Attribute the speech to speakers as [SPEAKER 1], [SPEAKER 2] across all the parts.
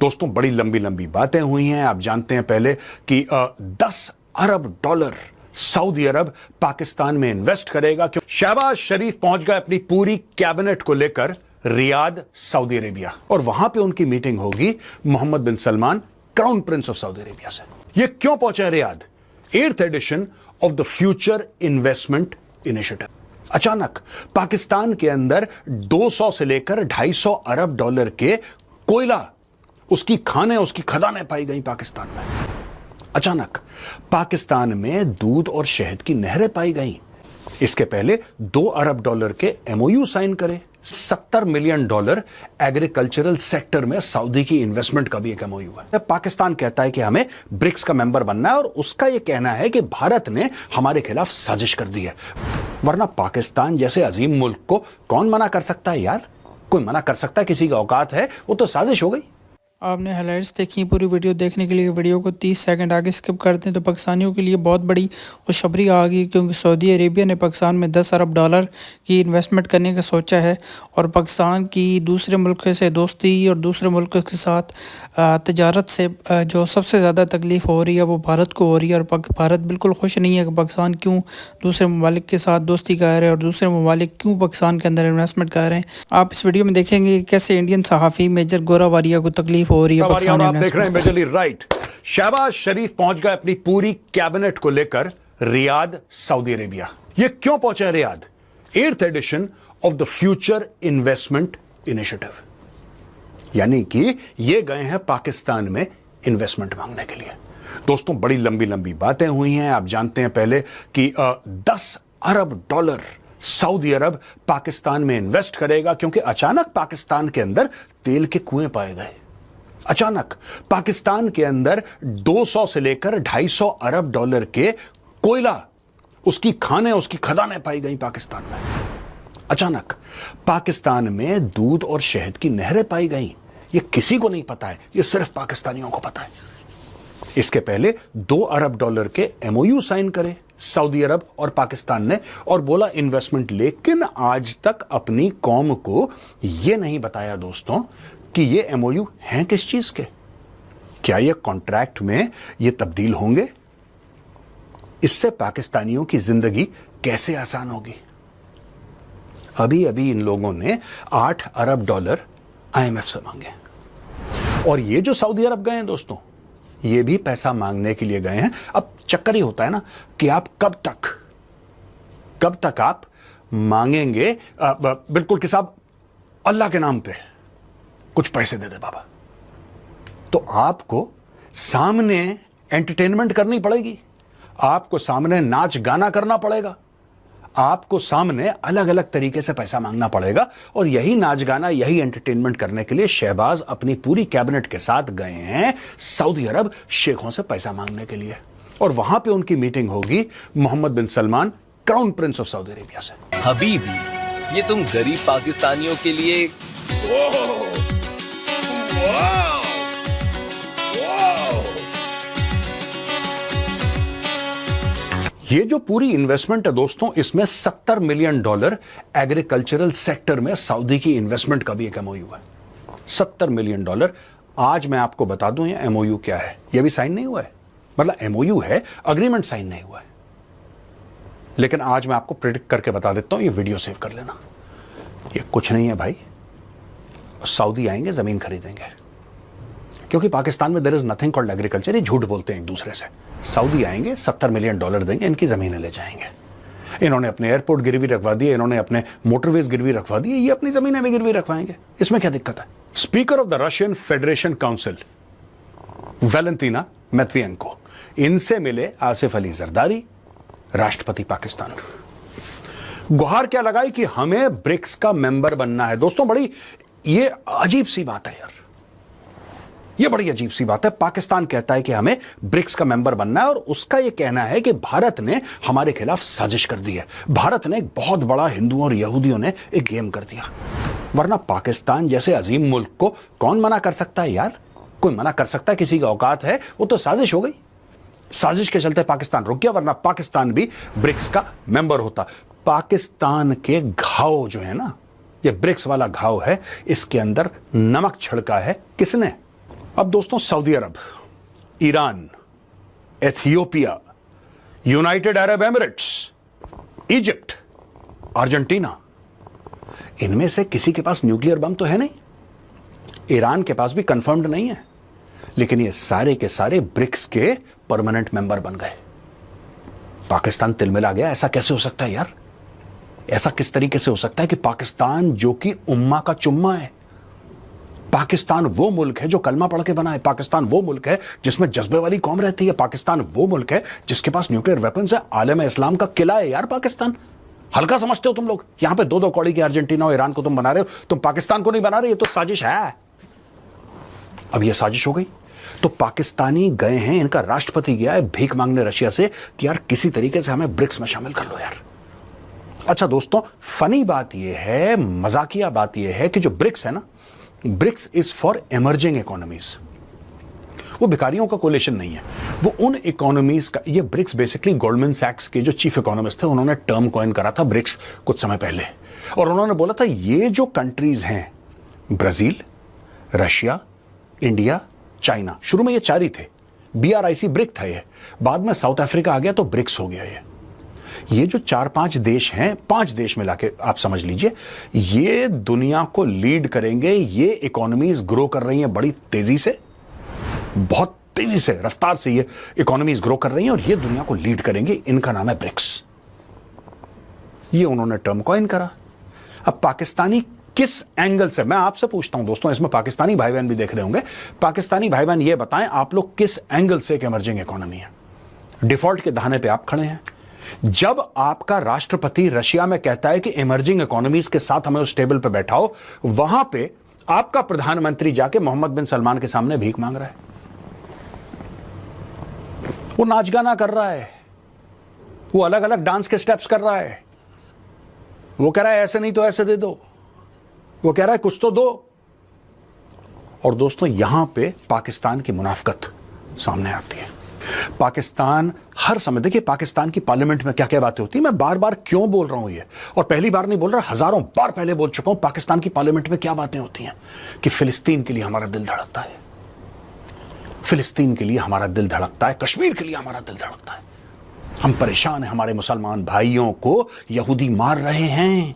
[SPEAKER 1] दोस्तों बड़ी लंबी लंबी बातें हुई हैं। आप जानते हैं पहले कि 10 अरब डॉलर सऊदी अरब पाकिस्तान में इन्वेस्ट करेगा। क्योंकि शहबाज शरीफ पहुंच गए अपनी पूरी कैबिनेट को लेकर रियाद सऊदी अरेबिया, और वहां पे उनकी मीटिंग होगी Mohammed bin Salman, crown prince of Saudi Arabia से। ये क्यों पहुंचे Riyadh? 8th edition of the future investment Initiative. अचानक पाकिस्तान के अंदर 200 से लेकर 250 अरब डॉलर के कोयला, उसकी खानें, उसकी खदानें पाई गई पाकिस्तान में। अचानक पाकिस्तान में दूध और शहद की नहरें पाई गई। इसके पहले 2 अरब डॉलर के एमओयू साइन करे। 70 मिलियन डॉलर एग्रीकल्चरल सेक्टर में सऊदी की इन्वेस्टमेंट का भी एक एमओयू है। पाकिस्तान कहता है कि हमें ब्रिक्स का मेंबर बनना है, और उसका यह कहना है कि भारत ने हमारे खिलाफ साजिश कर दी है। वरना पाकिस्तान जैसे अजीम मुल्क को कौन मना कर सकता है यार? कोई मना कर सकता है? किसी का औकात है? वो तो साजिश हो गई।
[SPEAKER 2] आपने हाइलाइट्स देखी। पूरी वीडियो देखने के लिए वीडियो को 30 सेकंड आगे स्किप कर दें तो पाकिस्तानियों के लिए बहुत बड़ी खुशखबरी आ गई, क्योंकि सऊदी अरेबिया ने पाकिस्तान में 10 अरब डॉलर की इन्वेस्टमेंट करने का सोचा है। और पाकिस्तान की दूसरे मुल्क से दोस्ती और दूसरे मुल्क के साथ तजारत से जो सबसे ज़्यादा तकलीफ़ हो रही है वो भारत को हो रही है। और भारत बिल्कुल खुश नहीं है कि पाकिस्तान क्यों दूसरे ममालिक के साथ दोस्ती कर रहे हैं और दूसरे ममालिक क्यों पाकिस्तान के अंदर इन्वेस्टमेंट कर रहे हैं। आप इस वीडियो में देखेंगे कि कैसे इंडियन सहाफ़ी मेजर गोरा वारिया को तकलीफ हो रही है।
[SPEAKER 1] आप देख रहे हैं मेजरली राइट। शहबाज शरीफ पहुंच गए अपनी पूरी कैबिनेट को लेकर रियाद सऊदी अरेबिया। ये क्यों पहुंचे Riyadh? 8th edition of the future investment initiative, यानी कि ये गए हैं पाकिस्तान में इन्वेस्टमेंट मांगने के लिए। दोस्तों बड़ी लंबी लंबी बातें हुई हैं। आप जानते हैं पहले कि 10 अरब डॉलर सऊदी अरब पाकिस्तान में इन्वेस्ट करेगा, क्योंकि अचानक पाकिस्तान के अंदर तेल के कुएं पाए गए। अचानक पाकिस्तान के अंदर 200 से लेकर 250 अरब डॉलर के कोयला, उसकी खानें, उसकी खदानें पाई गई पाकिस्तान में। अचानक पाकिस्तान में दूध और शहद की नहरें पाई गई। ये किसी को नहीं पता है, ये सिर्फ पाकिस्तानियों को पता है। इसके पहले 2 अरब डॉलर के एमओयू साइन करे सऊदी अरब और पाकिस्तान ने, और बोला इन्वेस्टमेंट। लेकिन आज तक अपनी कौम को यह नहीं बताया दोस्तों कि ये एमओयू हैं किस चीज के। क्या ये कॉन्ट्रैक्ट में ये तब्दील होंगे? इससे पाकिस्तानियों की जिंदगी कैसे आसान होगी? अभी अभी इन लोगों ने 8 अरब डॉलर आईएमएफ से मांगे, और ये जो सऊदी अरब गए हैं दोस्तों, ये भी पैसा मांगने के लिए गए हैं। अब चक्कर ही होता है ना कि आप कब तक आप मांगेंगे। बिल्कुल कि साहब अल्लाह के नाम पे कुछ पैसे दे दे बाबा, तो आपको सामने एंटरटेनमेंट करनी पड़ेगी, आपको सामने नाच गाना करना पड़ेगा, आपको सामने अलग अलग तरीके से पैसा मांगना पड़ेगा। और यही नाच गाना, यही एंटरटेनमेंट करने के लिए शहबाज अपनी पूरी कैबिनेट के साथ गए हैं सऊदी अरब शेखों से पैसा मांगने के लिए। और वहां पे उनकी मीटिंग होगी Mohammed bin Salman, crown prince of Saudi Arabia से।
[SPEAKER 3] हबीबी, ये तुम गरीब पाकिस्तानियों के लिए
[SPEAKER 1] ये जो पूरी इन्वेस्टमेंट है दोस्तों, इसमें 70 मिलियन डॉलर एग्रीकल्चरल सेक्टर में सऊदी की इन्वेस्टमेंट का भी एक एमओयू है। 70 मिलियन डॉलर। आज मैं आपको बता दूं ये एमओयू क्या है। ये भी साइन नहीं हुआ है, मतलब एमओयू है, अग्रीमेंट साइन नहीं हुआ है। लेकिन आज मैं आपको प्रेडिक्ट करके बता देता हूं, ये वीडियो सेव कर लेना। ये कुछ नहीं है भाई, सऊदी आएंगे, जमीन खरीदेंगे, क्योंकि पाकिस्तान में there is nothing called agriculture. ये झूठ बोलते हैं एक दूसरे से। सऊदी आएंगे, 70 मिलियन डॉलर देंगे, इनकी जमीनें ले जाएंगे। इन्होंने अपने एयरपोर्ट गिरवी रखवा दिए, इन्होंने अपने मोटरवेज गिरवी रखवा दिए, ये अपनी जमीनें भी गिरवी रखवाएंगे। इसमें क्या दिक्कत है? Speaker of the Russian Federation Council Valentina Matviyenko, इनसे मिले आसिफ अली जरदारी, राष्ट्रपति पाकिस्तान। गुहार क्या लगाई कि हमें ब्रिक्स का मेंबर बनना है। दोस्तों बड़ी ये अजीब सी बात है यार, ये बड़ी अजीब सी बात है। पाकिस्तान कहता है कि हमें ब्रिक्स का मेंबर बनना है, और उसका यह कहना है कि भारत ने हमारे खिलाफ साजिश कर दी है। भारत ने एक बहुत बड़ा, हिंदुओं और यहूदियों ने एक गेम कर दिया। वरना पाकिस्तान जैसे अजीम मुल्क को कौन मना कर सकता है यार? कोई मना कर सकता है? किसी का औकात है? वो तो साजिश हो गई। साजिश के चलते पाकिस्तान रुक गया, वरना पाकिस्तान भी ब्रिक्स का मेंबर होता। पाकिस्तान के घाव जो है ना, ये ब्रिक्स वाला घाव है, इसके अंदर नमक छिड़का है किसने? अब दोस्तों Saudi Arab, Iran, Ethiopia, United Arab Emirates, Egypt, Argentina, इनमें से किसी के पास न्यूक्लियर बम तो है नहीं। ईरान के पास भी कंफर्म्ड नहीं है, लेकिन ये सारे के सारे ब्रिक्स के परमानेंट मेंबर बन गए। पाकिस्तान तिलमिला गया। ऐसा कैसे हो सकता है यार? ऐसा किस तरीके से हो सकता है कि पाकिस्तान जो कि उम्मा का चुम्मा है, पाकिस्तान वो मुल्क है जो कलमा पढ़ के बना है, पाकिस्तान वो मुल्क है जिसमें जज्बे वाली कौम रहती है, पाकिस्तान वो मुल्क है जिसके पास न्यूक्लियर वेपन्स है, आलम इस्लाम का किला है यार पाकिस्तान। हल्का समझते हो तुम लोग? यहां पे दो कौड़ी के अर्जेंटीना और ईरान को तुम बना रहे हो, तुम पाकिस्तान को नहीं बना रहे। ये तो साजिश है। अब ये साजिश हो गई तो पाकिस्तानी गए हैं, इनका राष्ट्रपति गया है भीख मांगने रशिया से कि यार किसी तरीके से हमें ब्रिक्स में शामिल कर लो यार। अच्छा दोस्तों, फनी बात यह है, मजाकिया बात यह है कि जो ब्रिक्स है ना, BRICS is for emerging economies. वो भिखारियों का कोलेशन नहीं है, वो उन इकोनॉमीज का। ये ब्रिक्स बेसिकली गोल्डमैन सैक्स के जो चीफ इकोनॉमिस्ट थे, उन्होंने टर्म कॉइन करा था ब्रिक्स कुछ समय पहले, और उन्होंने बोला था ये जो कंट्रीज हैं, ब्राजील, रशिया, इंडिया, चाइना, शुरू में ये 4 ही थे, BRIC ब्रिक था ये, बाद में साउथ अफ्रीका आ गया तो ब्रिक्स हो गया ये जो 4-5 देश हैं, 5 देश मिला के आप समझ लीजिए, ये दुनिया को लीड करेंगे। ये इकोनॉमीज ग्रो कर रही हैं बड़ी तेजी से, बहुत तेजी से, रफ्तार से ये इकोनॉमीज ग्रो कर रही हैं और ये दुनिया को लीड करेंगे। इनका नाम है ब्रिक्स। ये उन्होंने टर्म कॉइन करा। अब पाकिस्तानी किस एंगल से, मैं आपसे पूछता हूं दोस्तों, इसमें पाकिस्तानी भाई बहन भी देख रहे होंगे, पाकिस्तानी भाई बहन ये बताएं आप लोग किस एंगल से एक इमर्जिंग इकोनॉमी है? डिफॉल्ट के दहाने पे आप खड़े हैं। जब आपका राष्ट्रपति रशिया में कहता है कि इमर्जिंग इकोनॉमीज के साथ हमें उस टेबल पे बैठाओ, वहां पे आपका प्रधानमंत्री जाके मोहम्मद बिन सलमान के सामने भीख मांग रहा है। वो नाच गाना कर रहा है, वो अलग अलग डांस के स्टेप्स कर रहा है, वो कह रहा है ऐसे नहीं तो ऐसे दे दो, वो कह रहा है कुछ तो दो। और दोस्तों यहां पे पाकिस्तान की मुनाफकत सामने आती है। पाकिस्तान हर समय, देखिए पाकिस्तान की पार्लियामेंट में क्या क्या बातें होती है, मैं बार बार क्यों बोल रहा हूं ये, और पहली बार नहीं बोल रहा, हजारों बार पहले बोल चुका हूं, पाकिस्तान की पार्लियामेंट में क्या बातें होती हैं कि फिलिस्तीन के लिए हमारा दिल धड़कता है, फिलिस्तीन के लिए हमारा दिल धड़कता है, कश्मीर के लिए हमारा दिल धड़कता है, हम परेशान हैं, हमारे मुसलमान भाइयों को यहूदी मार रहे हैं,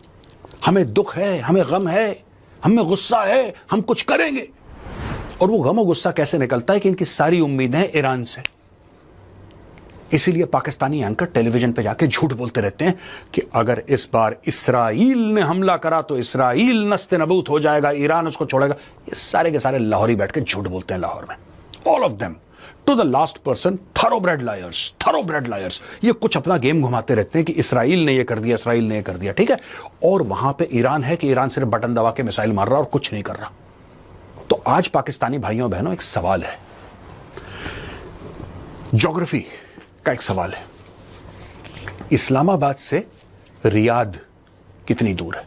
[SPEAKER 1] हमें दुख है, हमें गम है, हमें गुस्सा है, हम कुछ करेंगे। और वो गम और गुस्सा कैसे निकलता है कि इनकी सारी उम्मीदें हैं ईरान से। इसीलिए पाकिस्तानी एंकर टेलीविजन पे जाके झूठ बोलते रहते हैं कि अगर इस बार इसराइल ने हमला करा तो इसराइल नस्ते नबूत हो जाएगा, ईरान उसको छोड़ेगा। ये सारे के सारे लाहौरी बैठ के झूठ बोलते हैं लाहौर में, all of them to the last person, thoroughbred liars. ये कुछ अपना गेम घुमाते रहते हैं कि इसराइल ने ये कर दिया, इसराइल ने ये कर दिया, ठीक है। और वहां पे ईरान है कि ईरान सिर्फ बटन दबा के मिसाइल मार रहा और कुछ नहीं कर रहा। तो आज पाकिस्तानी भाइयों बहनों एक सवाल है, ज्योग्राफी का एक सवाल है। इस्लामाबाद से रियाद कितनी दूर है?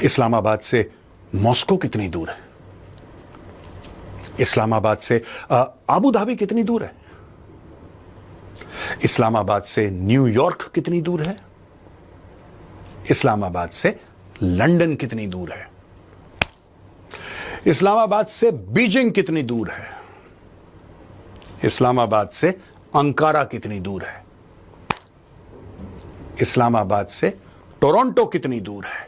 [SPEAKER 1] इस्लामाबाद से मॉस्को कितनी दूर है? इस्लामाबाद से आबू धाबी कितनी दूर है? इस्लामाबाद से न्यूयॉर्क कितनी दूर है? इस्लामाबाद से लंदन कितनी दूर है? इस्लामाबाद से बीजिंग कितनी दूर है? इस्लामाबाद से अंकारा कितनी दूर है? इस्लामाबाद से टोरंटो कितनी दूर है?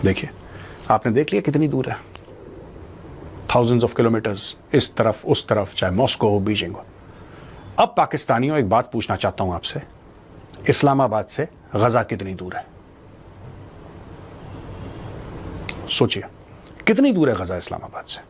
[SPEAKER 1] देखिए, आपने देख लिया कितनी दूर है, थाउजेंड्स ऑफ किलोमीटर्स इस तरफ उस तरफ, चाहे मॉस्को हो, बीजिंग हो। अब पाकिस्तानियों एक बात पूछना चाहता हूं आपसे, इस्लामाबाद से गजा कितनी दूर है? सोचिए कितनी दूर है गजा इस्लामाबाद से?